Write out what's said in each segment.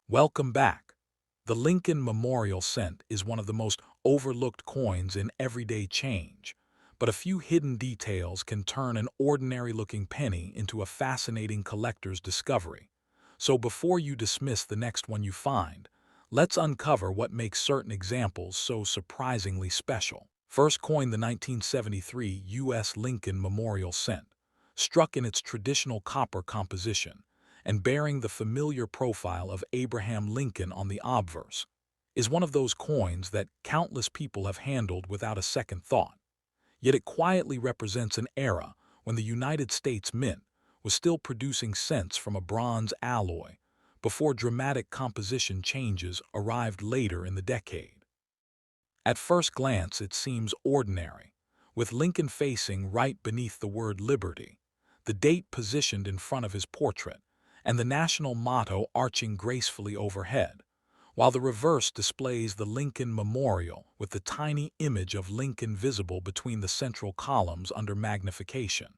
Welcome back. The Lincoln Memorial Cent is one of the most overlooked coins in everyday change, but a few hidden details can turn an ordinary-looking penny into a fascinating collector's discovery. So before you dismiss the next one you find, let's uncover what makes certain examples so surprisingly special. First coin, the 1973 U.S. Lincoln Memorial Cent, struck in its traditional copper composition and bearing the familiar profile of Abraham Lincoln on the obverse, is one of those coins that countless people have handled without a second thought. Yet it quietly represents an era when the United States Mint was still producing cents from a bronze alloy before dramatic composition changes arrived later in the decade. At first glance, it seems ordinary, with Lincoln facing right beneath the word liberty, the date positioned in front of his portrait, and the national motto arching gracefully overhead, while the reverse displays the Lincoln Memorial with the tiny image of Lincoln visible between the central columns under magnification.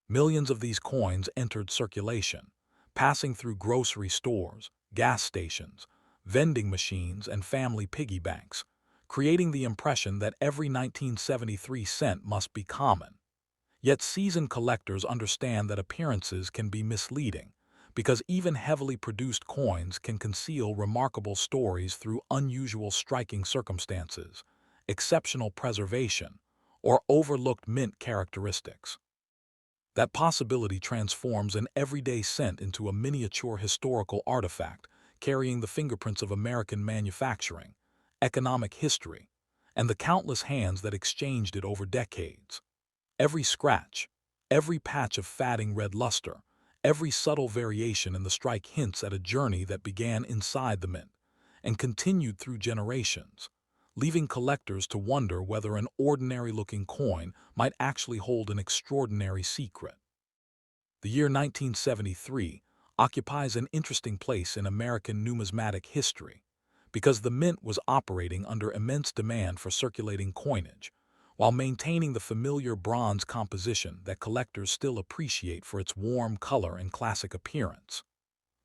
Millions of these coins entered circulation, passing through grocery stores, gas stations, vending machines, and family piggy banks, creating the impression that every 1973 cent must be common. Yet seasoned collectors understand that appearances can be misleading, because even heavily produced coins can conceal remarkable stories through unusual striking circumstances, exceptional preservation, or overlooked mint characteristics. That possibility transforms an everyday cent into a miniature historical artifact carrying the fingerprints of American manufacturing, economic history, and the countless hands that exchanged it over decades. Every scratch, every patch of fading red luster, every subtle variation in the strike hints at a journey that began inside the mint and continued through generations, leaving collectors to wonder whether an ordinary-looking coin might actually hold an extraordinary secret. The year 1973 occupies an interesting place in American numismatic history because the mint was operating under immense demand for circulating coinage, while maintaining the familiar bronze composition that collectors still appreciate for its warm color and classic appearance.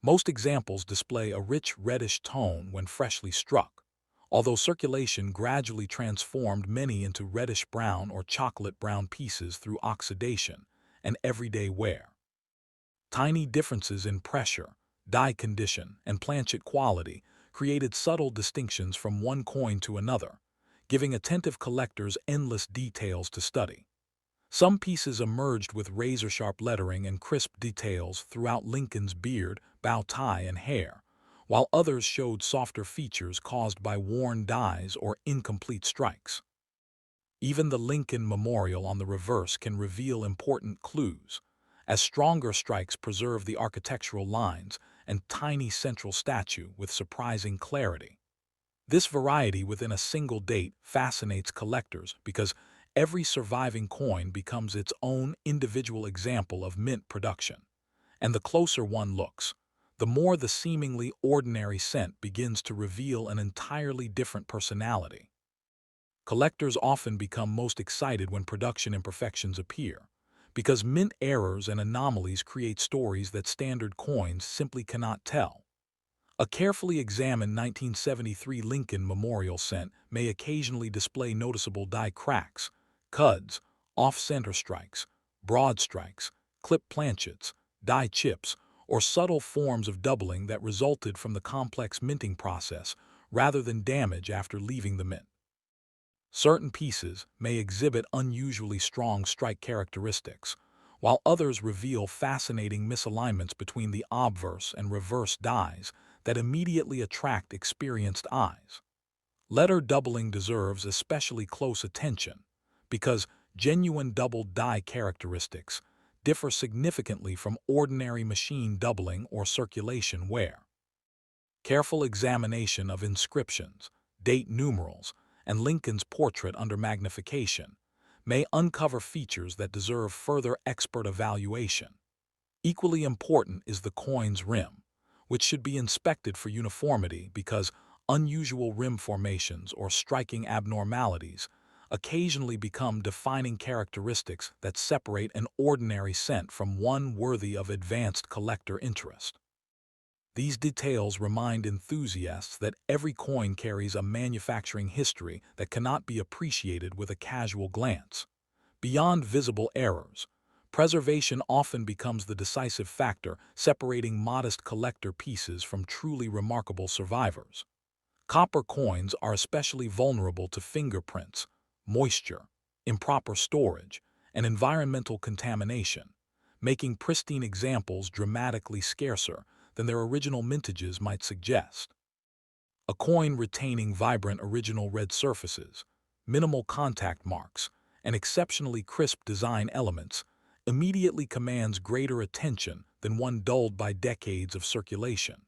Most examples display a rich reddish tone when freshly struck, although circulation gradually transformed many into reddish-brown or chocolate-brown pieces through oxidation and everyday wear. Tiny differences in pressure, die condition, and planchet quality created subtle distinctions from one coin to another, giving attentive collectors endless details to study. Some pieces emerged with razor-sharp lettering and crisp details throughout Lincoln's beard, bow tie, and hair, while others showed softer features caused by worn dies or incomplete strikes. Even the Lincoln Memorial on the reverse can reveal important clues, as stronger strikes preserve the architectural lines and tiny central statue with surprising clarity. This variety within a single date fascinates collectors because every surviving coin becomes its own individual example of mint production. And the closer one looks, the more the seemingly ordinary cent begins to reveal an entirely different personality. Collectors often become most excited when production imperfections appear, because mint errors and anomalies create stories that standard coins simply cannot tell. A carefully examined 1973 Lincoln Memorial Cent may occasionally display noticeable die cracks, cuds, off-center strikes, broad strikes, clip planchets, die chips, or subtle forms of doubling that resulted from the complex minting process rather than damage after leaving the mint. Certain pieces may exhibit unusually strong strike characteristics, while others reveal fascinating misalignments between the obverse and reverse dies that immediately attract experienced eyes. Letter doubling deserves especially close attention because genuine doubled die characteristics differ significantly from ordinary machine doubling or circulation wear. Careful examination of inscriptions, date numerals, and Lincoln's portrait under magnification may uncover features that deserve further expert evaluation. Equally important is the coin's rim, which should be inspected for uniformity because unusual rim formations or striking abnormalities occasionally become defining characteristics that separate an ordinary cent from one worthy of advanced collector interest. These details remind enthusiasts that every coin carries a manufacturing history that cannot be appreciated with a casual glance. Beyond visible errors, preservation often becomes the decisive factor separating modest collector pieces from truly remarkable survivors. Copper coins are especially vulnerable to fingerprints, moisture, improper storage, and environmental contamination, making pristine examples dramatically scarcer than their original mintages might suggest. A coin retaining vibrant original red surfaces, minimal contact marks, and exceptionally crisp design elements immediately commands greater attention than one dulled by decades of circulation.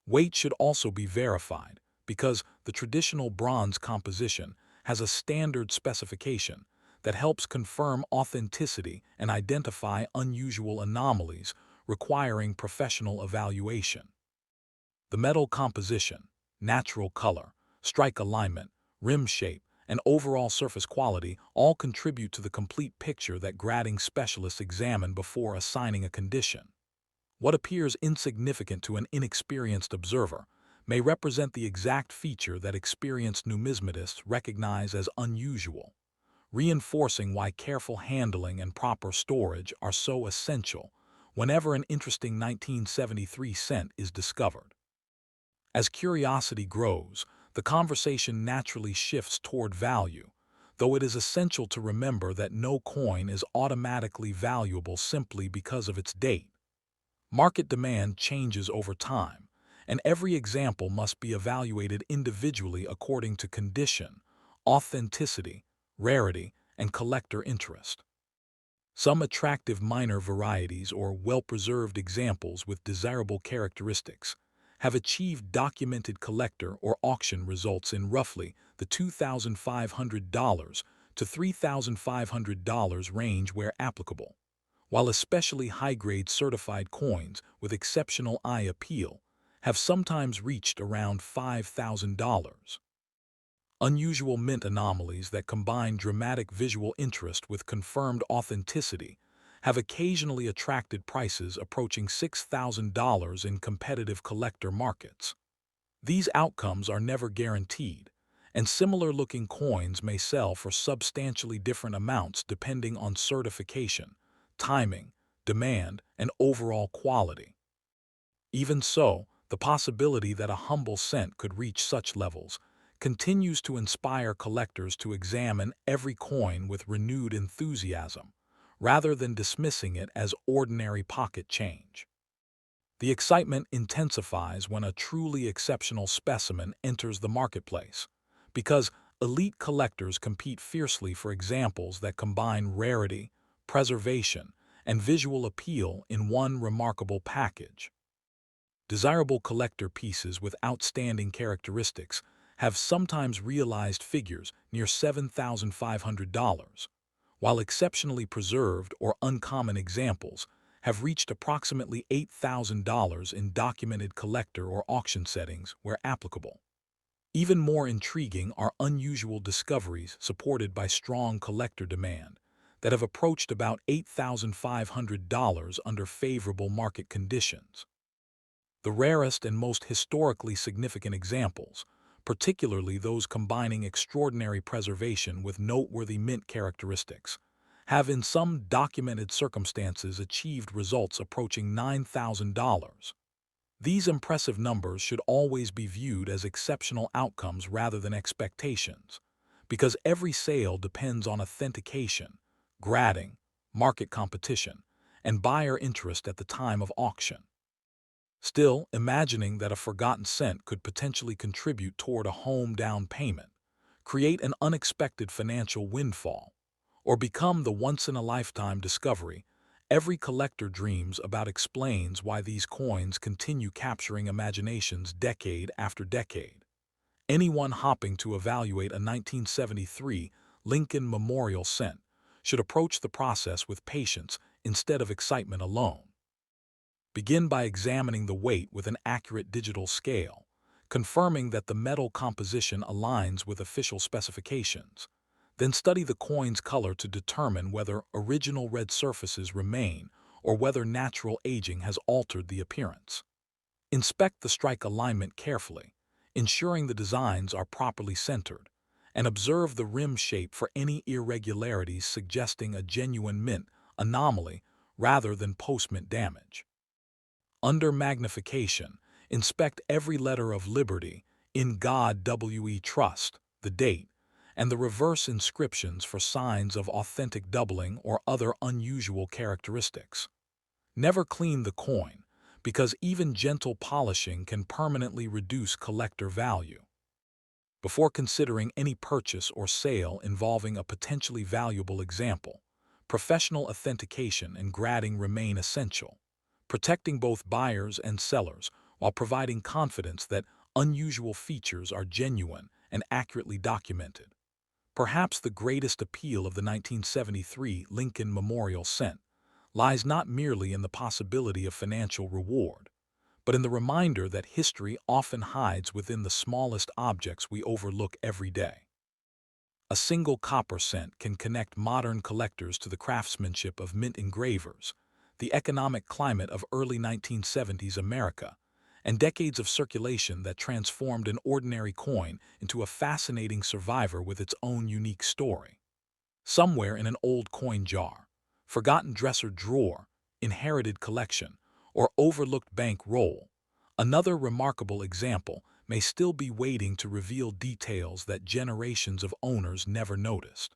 Weight should also be verified because the traditional bronze composition has a standard specification that helps confirm authenticity and identify unusual anomalies requiring professional evaluation. The metal composition, natural color, strike alignment, rim shape, and overall surface quality all contribute to the complete picture that grading specialists examine before assigning a condition. What appears insignificant to an inexperienced observer may represent the exact feature that experienced numismatists recognize as unusual, reinforcing why careful handling and proper storage are so essential whenever an interesting 1973 cent is discovered. As curiosity grows, the conversation naturally shifts toward value, though it is essential to remember that no coin is automatically valuable simply because of its date. Market demand changes over time, and every example must be evaluated individually according to condition, authenticity, rarity, and collector interest. Some attractive minor varieties or well-preserved examples with desirable characteristics have achieved documented collector or auction results in roughly the $2,500 to $3,500 range where applicable, while especially high-grade certified coins with exceptional eye appeal have sometimes reached around $5,000. Unusual mint anomalies that combine dramatic visual interest with confirmed authenticity have occasionally attracted prices approaching $6,000 in competitive collector markets. These outcomes are never guaranteed, and similar-looking coins may sell for substantially different amounts depending on certification, timing, demand, and overall quality. Even so, the possibility that a humble cent could reach such levels continues to inspire collectors to examine every coin with renewed enthusiasm, rather than dismissing it as ordinary pocket change. The excitement intensifies when a truly exceptional specimen enters the marketplace, because elite collectors compete fiercely for examples that combine rarity, preservation, and visual appeal in one remarkable package. Desirable collector pieces with outstanding characteristics have sometimes realized figures near $7,500, while exceptionally preserved or uncommon examples have reached approximately $8,000 in documented collector or auction settings where applicable. Even more intriguing are unusual discoveries supported by strong collector demand that have approached about $8,500 under favorable market conditions. The rarest and most historically significant examples, particularly those combining extraordinary preservation with noteworthy mint characteristics, have in some documented circumstances achieved results approaching $9,000. These impressive numbers should always be viewed as exceptional outcomes rather than expectations, because every sale depends on authentication, grading, market competition, and buyer interest at the time of auction. Still, imagining that a forgotten cent could potentially contribute toward a home down payment, create an unexpected financial windfall, or become the once-in-a-lifetime discovery every collector dreams about explains why these coins continue capturing imaginations decade after decade. Anyone hopping to evaluate a 1973 Lincoln Memorial cent should approach the process with patience instead of excitement alone. Begin by examining the weight with an accurate digital scale, confirming that the metal composition aligns with official specifications. Then study the coin's color to determine whether original red surfaces remain or whether natural aging has altered the appearance. Inspect the strike alignment carefully, ensuring the designs are properly centered, and observe the rim shape for any irregularities suggesting a genuine mint anomaly rather than post-mint damage. Under magnification, inspect every letter of liberty, "In God we trust," the date, and the reverse inscriptions for signs of authentic doubling or other unusual characteristics. Never clean the coin, because even gentle polishing can permanently reduce collector value. Before considering any purchase or sale involving a potentially valuable example, professional authentication and grading remain essential, protecting both buyers and sellers while providing confidence that unusual features are genuine and accurately documented. Perhaps the greatest appeal of the 1973 Lincoln Memorial Cent lies not merely in the possibility of financial reward, but in the reminder that history often hides within the smallest objects we overlook every day. A single copper cent can connect modern collectors to the craftsmanship of mint engravers, the economic climate of early 1970s America, and decades of circulation that transformed an ordinary coin into a fascinating survivor with its own unique story. Somewhere in an old coin jar, forgotten dresser drawer, inherited collection, or overlooked bank roll, another remarkable example may still be waiting to reveal details that generations of owners never noticed.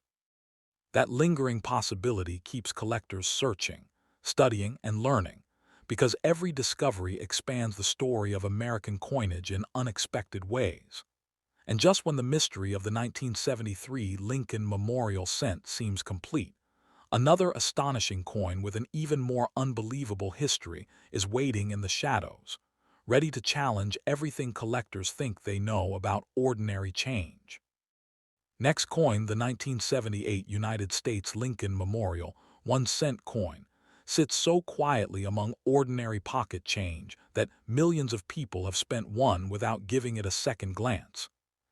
That lingering possibility keeps collectors searching, studying, and learning, because every discovery expands the story of American coinage in unexpected ways. And just when the mystery of the 1973 Lincoln Memorial Cent seems complete, another astonishing coin with an even more unbelievable history is waiting in the shadows, ready to challenge everything collectors think they know about ordinary change. Next coin, the 1978 United States Lincoln Memorial 1-cent coin, sits so quietly among ordinary pocket change that millions of people have spent one without giving it a second glance.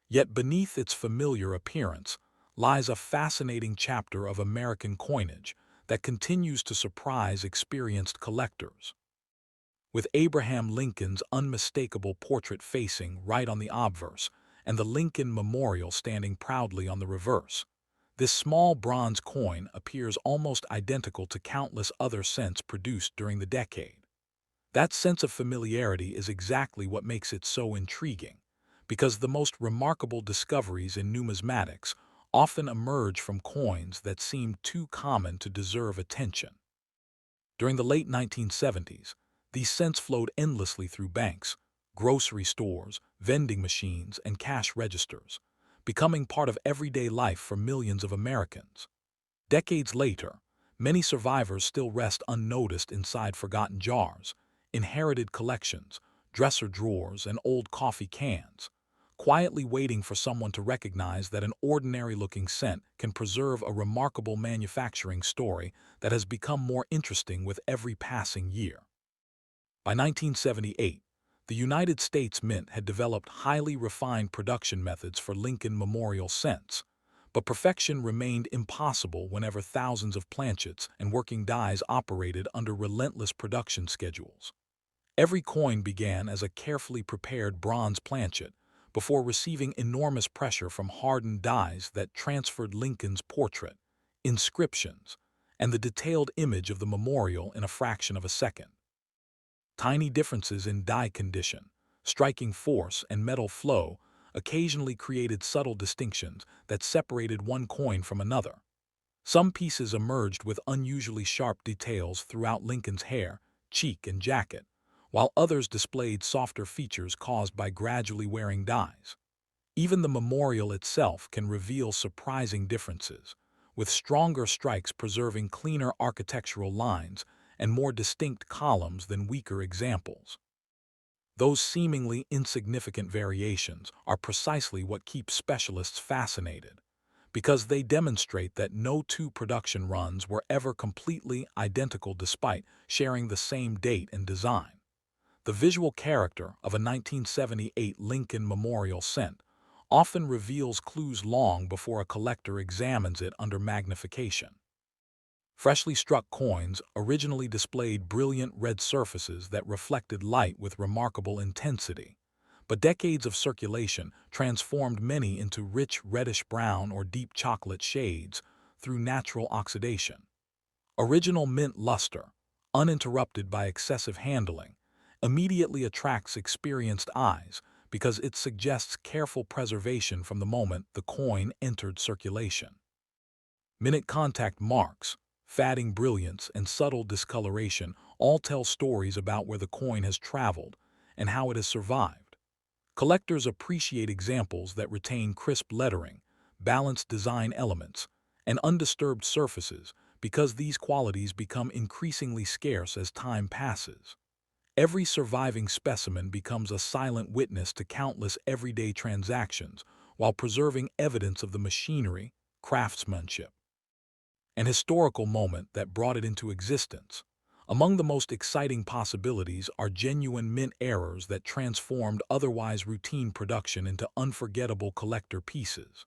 Yet beneath its familiar appearance lies a fascinating chapter of American coinage that continues to surprise experienced collectors. With Abraham Lincoln's unmistakable portrait facing right on the obverse and the Lincoln Memorial standing proudly on the reverse, this small bronze coin appears almost identical to countless other cents produced during the decade. That sense of familiarity is exactly what makes it so intriguing, because the most remarkable discoveries in numismatics often emerge from coins that seem too common to deserve attention. During the late 1970s, these cents flowed endlessly through banks, grocery stores, vending machines, and cash registers, becoming part of everyday life for millions of Americans. Decades later, many survivors still rest unnoticed inside forgotten jars, inherited collections, dresser drawers, and old coffee cans, quietly waiting for someone to recognize that an ordinary-looking cent can preserve a remarkable manufacturing story that has become more interesting with every passing year. By 1978, the United States Mint had developed highly refined production methods for Lincoln Memorial cents, but perfection remained impossible whenever thousands of planchets and working dies operated under relentless production schedules. Every coin began as a carefully prepared bronze planchet before receiving enormous pressure from hardened dies that transferred Lincoln's portrait, inscriptions, and the detailed image of the memorial in a fraction of a second. Tiny differences in die condition, striking force, and metal flow occasionally created subtle distinctions that separated one coin from another. Some pieces emerged with unusually sharp details throughout Lincoln's hair, cheek, and jacket, while others displayed softer features caused by gradually wearing dies. Even the memorial itself can reveal surprising differences, with stronger strikes preserving cleaner architectural lines and more distinct columns than weaker examples. Those seemingly insignificant variations are precisely what keeps specialists fascinated, because they demonstrate that no two production runs were ever completely identical despite sharing the same date and design. The visual character of a 1978 Lincoln Memorial cent often reveals clues long before a collector examines it under magnification. Freshly struck coins originally displayed brilliant red surfaces that reflected light with remarkable intensity, but decades of circulation transformed many into rich reddish-brown or deep chocolate shades through natural oxidation. Original mint luster, uninterrupted by excessive handling, immediately attracts experienced eyes because it suggests careful preservation from the moment the coin entered circulation. Minute contact marks, fading brilliance, and subtle discoloration all tell stories about where the coin has traveled and how it has survived. Collectors appreciate examples that retain crisp lettering, balanced design elements, and undisturbed surfaces because these qualities become increasingly scarce as time passes. Every surviving specimen becomes a silent witness to countless everyday transactions while preserving evidence of the machinery, craftsmanship, and historical moment that brought it into existence. Among the most exciting possibilities are genuine mint errors that transformed otherwise routine production into unforgettable collector pieces.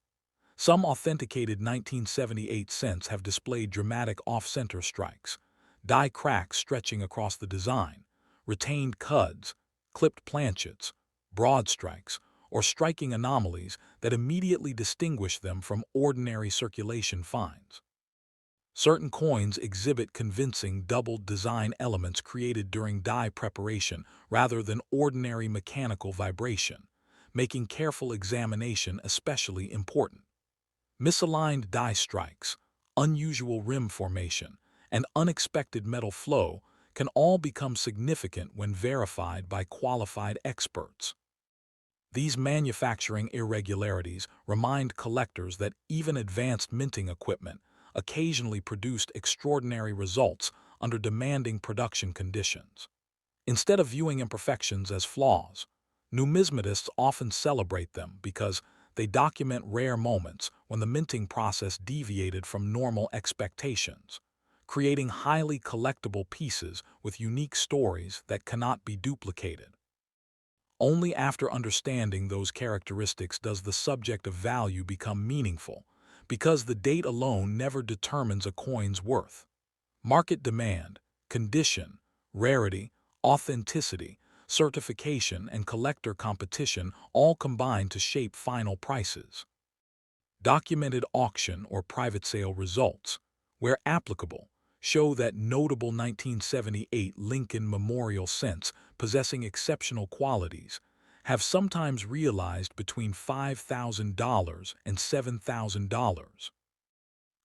Some authenticated 1978 cents have displayed dramatic off-center strikes, die cracks stretching across the design, retained cuds, clipped planchets, broad strikes, or striking anomalies that immediately distinguish them from ordinary circulation finds. Certain coins exhibit convincing doubled design elements created during die preparation rather than ordinary mechanical vibration, making careful examination especially important. Misaligned die strikes, unusual rim formation, and unexpected metal flow can all become significant when verified by qualified experts. These manufacturing irregularities remind collectors that even advanced minting equipment occasionally produced extraordinary results under demanding production conditions. Instead of viewing imperfections as flaws, numismatists often celebrate them because they document rare moments when the minting process deviated from normal expectations, creating highly collectible pieces with unique stories that cannot be duplicated. Only after understanding those characteristics does the subject of value become meaningful, because the date alone never determines a coin's worth. Market demand, condition, rarity, authenticity, certification, and collector competition all combine to shape final prices. Documented auction or private sale results, where applicable, show that notable 1978 Lincoln Memorial cents possessing exceptional qualities have sometimes realized between $5,000 and $7,000.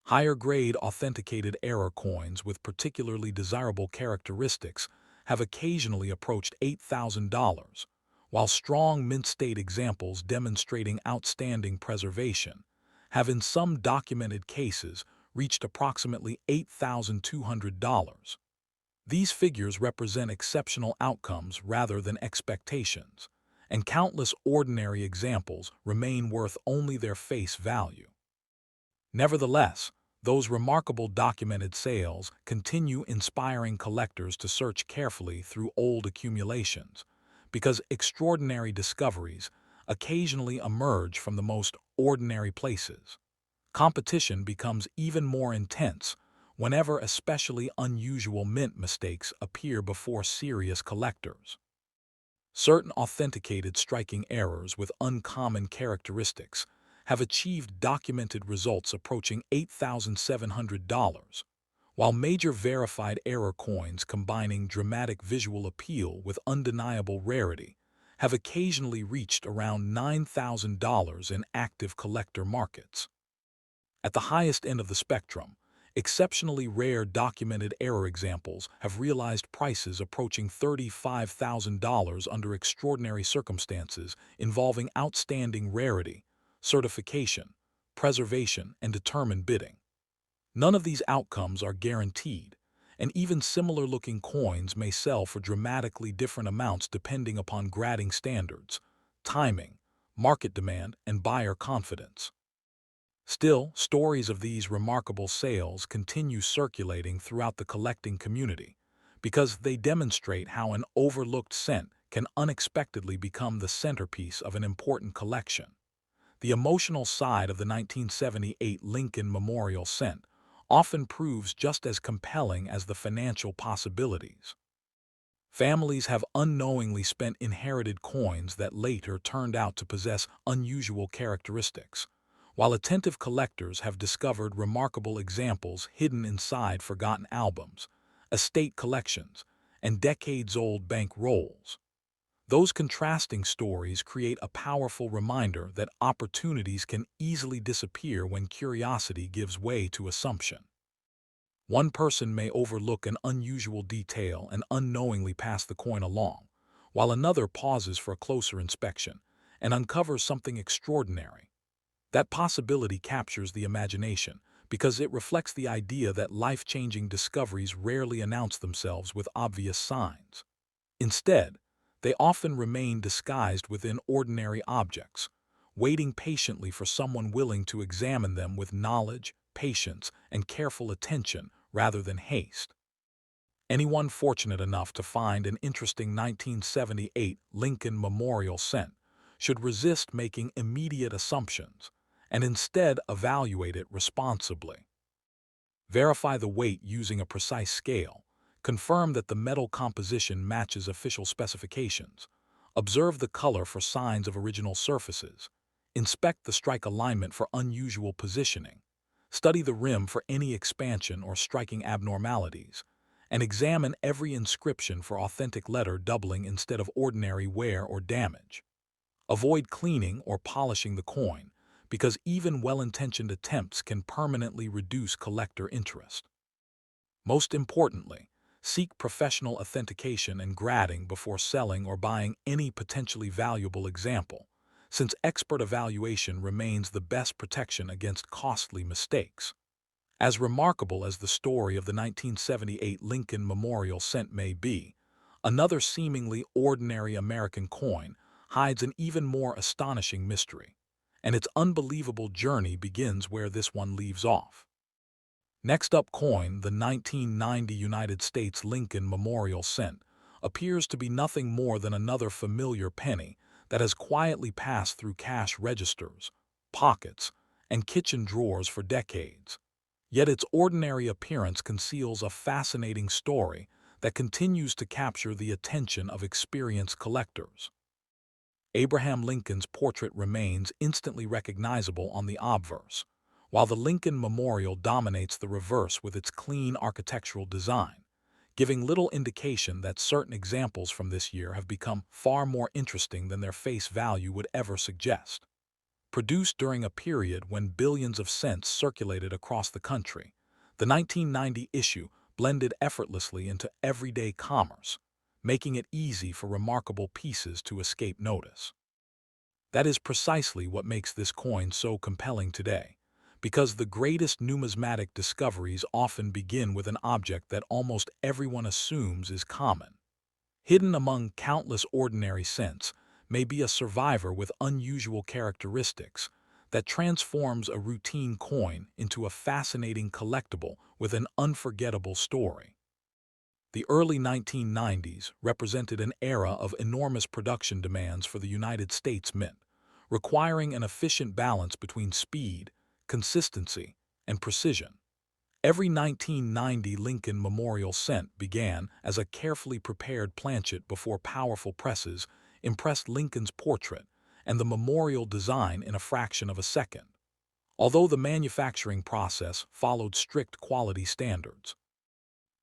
Higher-grade authenticated error coins with particularly desirable characteristics have occasionally approached $8,000, while strong mint-state examples demonstrating outstanding preservation have in some documented cases reached approximately $8,200. These figures represent exceptional outcomes rather than expectations, and countless ordinary examples remain worth only their face value. Nevertheless, those remarkable documented sales continue inspiring collectors to search carefully through old accumulations, because extraordinary discoveries occasionally emerge from the most ordinary places. Competition becomes even more intense whenever especially unusual mint mistakes appear before serious collectors. Certain authenticated striking errors with uncommon characteristics have achieved documented results approaching $8,700, while major verified error coins combining dramatic visual appeal with undeniable rarity have occasionally reached around $9,000 in active collector markets. At the highest end of the spectrum, exceptionally rare documented error examples have realized prices approaching $35,000 under extraordinary circumstances involving outstanding rarity, certification, preservation, and determined bidding. None of these outcomes are guaranteed, and even similar-looking coins may sell for dramatically different amounts depending upon grading standards, timing, market demand, and buyer confidence. Still, stories of these remarkable sales continue circulating throughout the collecting community because they demonstrate how an overlooked cent can unexpectedly become the centerpiece of an important collection. The emotional side of the 1978 Lincoln Memorial cent, often proves just as compelling as the financial possibilities. Families have unknowingly spent inherited coins that later turned out to possess unusual characteristics, while attentive collectors have discovered remarkable examples hidden inside forgotten albums, estate collections, and decades-old bank rolls. Those contrasting stories create a powerful reminder that opportunities can easily disappear when curiosity gives way to assumption. One person may overlook an unusual detail and unknowingly pass the coin along, while another pauses for a closer inspection and uncovers something extraordinary. That possibility captures the imagination because it reflects the idea that life-changing discoveries rarely announce themselves with obvious signs. Instead, they often remain disguised within ordinary objects, waiting patiently for someone willing to examine them with knowledge, patience, and careful attention rather than haste. Anyone fortunate enough to find an interesting 1978 Lincoln Memorial cent should resist making immediate assumptions and instead evaluate it responsibly. Verify the weight using a precise scale. Confirm that the metal composition matches official specifications. Observe the color for signs of original surfaces. Inspect the strike alignment for unusual positioning. Study the rim for any expansion or striking abnormalities. And examine every inscription for authentic letter doubling instead of ordinary wear or damage. Avoid cleaning or polishing the coin, because even well-intentioned attempts can permanently reduce collector interest. Most importantly, seek professional authentication and grading before selling or buying any potentially valuable example, since expert evaluation remains the best protection against costly mistakes. As remarkable as the story of the 1978 Lincoln Memorial cent may be, another seemingly ordinary American coin hides an even more astonishing mystery, and its unbelievable journey begins where this one leaves off. Next up coin, the 1990 United States Lincoln Memorial cent, appears to be nothing more than another familiar penny that has quietly passed through cash registers, pockets, and kitchen drawers for decades. Yet its ordinary appearance conceals a fascinating story that continues to capture the attention of experienced collectors. Abraham Lincoln's portrait remains instantly recognizable on the obverse, while the Lincoln Memorial dominates the reverse with its clean architectural design, giving little indication that certain examples from this year have become far more interesting than their face value would ever suggest. Produced during a period when billions of cents circulated across the country, the 1990 issue blended effortlessly into everyday commerce, making it easy for remarkable pieces to escape notice. That is precisely what makes this coin so compelling today, because the greatest numismatic discoveries often begin with an object that almost everyone assumes is common. Hidden among countless ordinary cents may be a survivor with unusual characteristics that transforms a routine coin into a fascinating collectible with an unforgettable story. The early 1990s represented an era of enormous production demands for the United States Mint, requiring an efficient balance between speed, consistency, and precision. Every 1990 Lincoln Memorial cent began as a carefully prepared planchet before powerful presses impressed Lincoln's portrait and the memorial design in a fraction of a second, although the manufacturing process followed strict quality standards.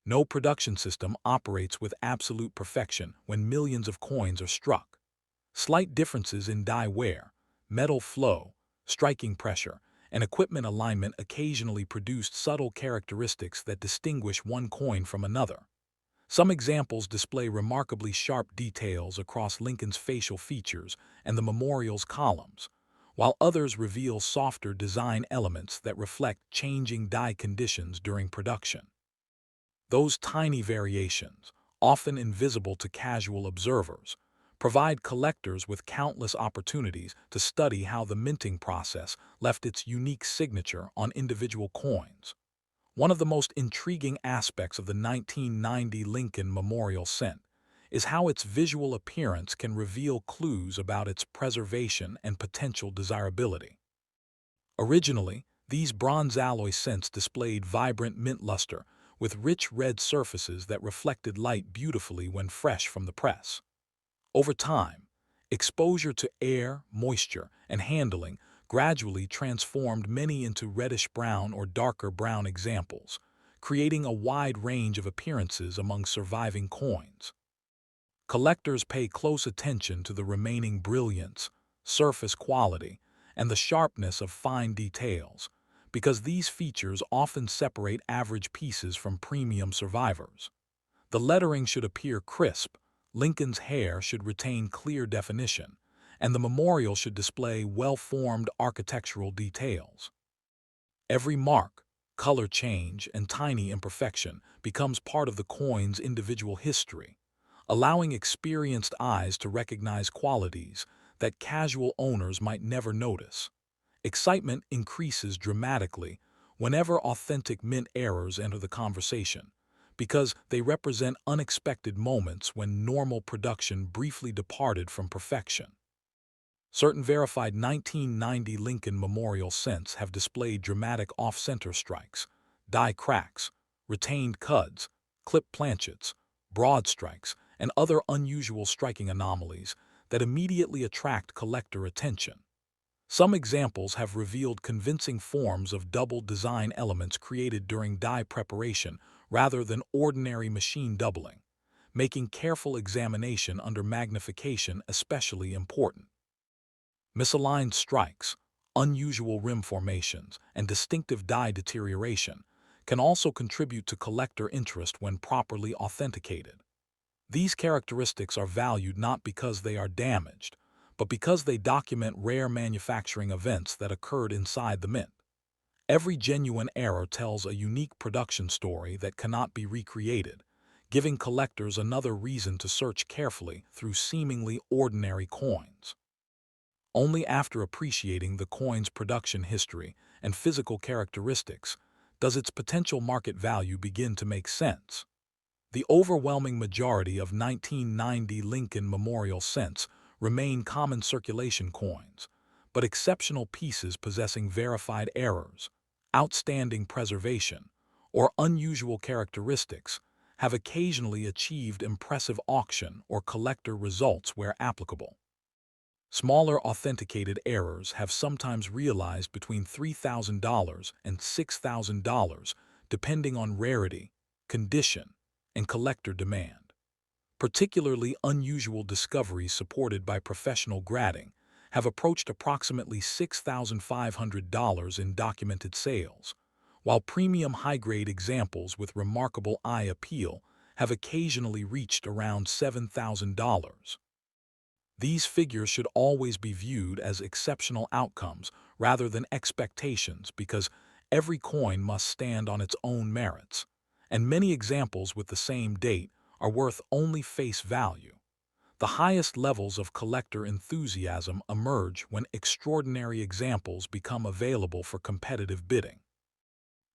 No production system operates with absolute perfection when millions of coins are struck. Slight differences in die wear, metal flow, striking pressure, and equipment alignment occasionally produced subtle characteristics that distinguish one coin from another. Some examples display remarkably sharp details across Lincoln's facial features and the memorial's columns, while others reveal softer design elements that reflect changing die conditions during production. Those tiny variations, often invisible to casual observers, provide collectors with countless opportunities to study how the minting process left its unique signature on individual coins. One of the most intriguing aspects of the 1990 Lincoln Memorial cent is how its visual appearance can reveal clues about its preservation and potential desirability. Originally, These bronze alloy cents displayed vibrant mint luster, with rich red surfaces that reflected light beautifully when fresh from the press. Over time, exposure to air, moisture, and handling gradually transformed many into reddish-brown or darker brown examples, creating a wide range of appearances among surviving coins. Collectors pay close attention to the remaining brilliance, surface quality, and the sharpness of fine details, because these features often separate average pieces from premium survivors. The lettering should appear crisp, Lincoln's hair should retain clear definition, and the memorial should display well-formed architectural details. Every mark, color change, and tiny imperfection becomes part of the coin's individual history, allowing experienced eyes to recognize qualities that casual owners might never notice. Excitement increases dramatically whenever authentic mint errors enter the conversation, because they represent unexpected moments when normal production briefly departed from perfection. Certain verified 1990 Lincoln Memorial cents have displayed dramatic off-center strikes, die cracks, retained cuds, clip planchets, broad strikes, and other unusual striking anomalies that immediately attract collector attention. Some examples have revealed convincing forms of double design elements created during die preparation rather than ordinary machine doubling, making careful examination under magnification especially important. Misaligned strikes, unusual rim formations, and distinctive die deterioration can also contribute to collector interest when properly authenticated. These characteristics are valued not because they are damaged, but because they document rare manufacturing events that occurred inside the mint. Every genuine error tells a unique production story that cannot be recreated, giving collectors another reason to search carefully through seemingly ordinary coins. Only after appreciating the coin's production history and physical characteristics does its potential market value begin to make sense. The overwhelming majority of 1990 Lincoln Memorial cents remain common circulation coins, but exceptional pieces possessing verified errors, outstanding preservation, or unusual characteristics have occasionally achieved impressive auction or collector results where applicable. Smaller authenticated errors have sometimes realized between $3,000 and $6,000 depending on rarity, condition, and collector demand. Particularly unusual discoveries supported by professional grading have approached approximately $6,500 in documented sales, while premium high-grade examples with remarkable eye appeal have occasionally reached around $7,000. These figures should always be viewed as exceptional outcomes rather than expectations because every coin must stand on its own merits, and many examples with the same date are worth only face value. The highest levels of collector enthusiasm emerge when extraordinary examples become available for competitive bidding.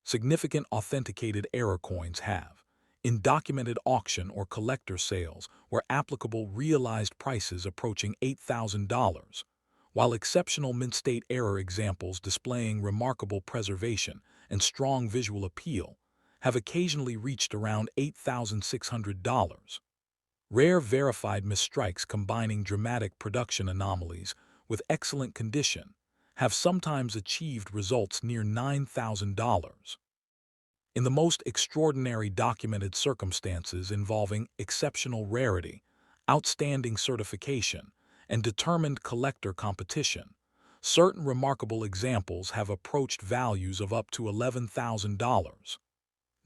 Significant authenticated error coins have, in documented auction or collector sales where applicable realized prices approaching $8,000, while exceptional mint state error examples displaying remarkable preservation and strong visual appeal have occasionally reached around $8,600. Rare verified misstrikes combining dramatic production anomalies with excellent condition have sometimes achieved results near $9,000. In the most extraordinary documented circumstances involving exceptional rarity, outstanding certification, and determined collector competition, certain remarkable examples have approached values of up to $11,000.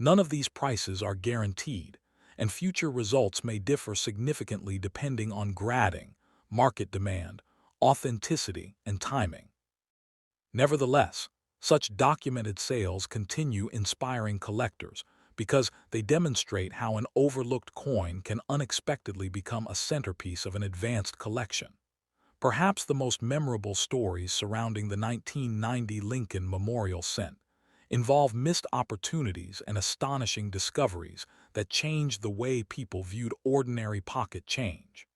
None of these prices are guaranteed, and future results may differ significantly depending on grading, market demand, authenticity, and timing. Nevertheless, such documented sales continue inspiring collectors because they demonstrate how an overlooked coin can unexpectedly become a centerpiece of an advanced collection. Perhaps the most memorable stories surrounding the 1990 Lincoln Memorial cent involve missed opportunities and astonishing discoveries that changed the way people viewed ordinary pocket change.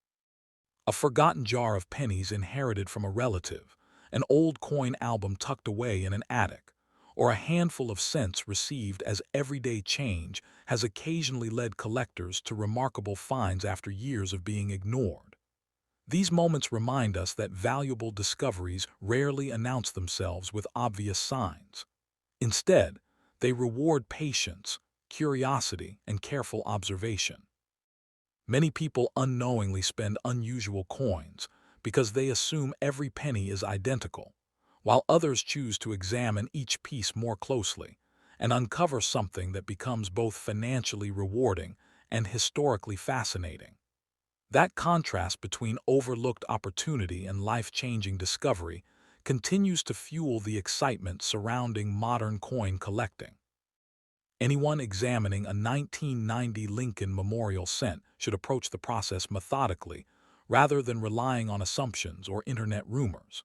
A forgotten jar of pennies inherited from a relative, an old coin album tucked away in an attic, or a handful of cents received as everyday change has occasionally led collectors to remarkable finds after years of being ignored. These moments remind us that valuable discoveries rarely announce themselves with obvious signs. Instead, they reward patience, curiosity, and careful observation. Many people unknowingly spend unusual coins because they assume every penny is identical, while others choose to examine each piece more closely and uncover something that becomes both financially rewarding and historically fascinating. That contrast between overlooked opportunity and life-changing discovery continues to fuel the excitement surrounding modern coin collecting. Anyone examining a 1990 Lincoln Memorial cent should approach the process methodically rather than relying on assumptions or internet rumors.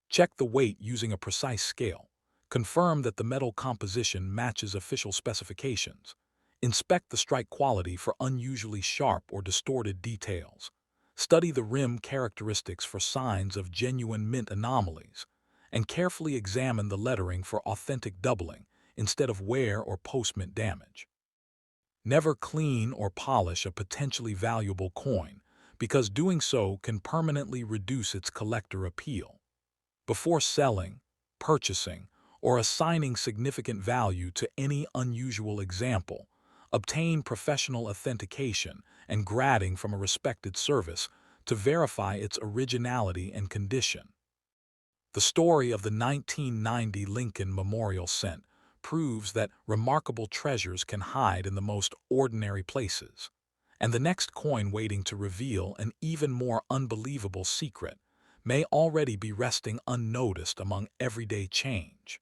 Check the weight using a precise scale. Confirm that the metal composition matches official specifications. Inspect the strike quality for unusually sharp or distorted details. Study the rim characteristics for signs of genuine mint anomalies. And carefully examine the lettering for authentic doubling instead of wear or post-mint damage. Never clean or polish a potentially valuable coin, because doing so can permanently reduce its collector appeal. Before selling, purchasing, or assigning significant value to any unusual example, obtain professional authentication and grading from a respected service to verify its originality and condition. The story of the 1990 Lincoln Memorial cent proves that remarkable treasures can hide in the most ordinary places, and the next coin waiting to reveal an even more unbelievable secret may already be resting unnoticed among everyday change.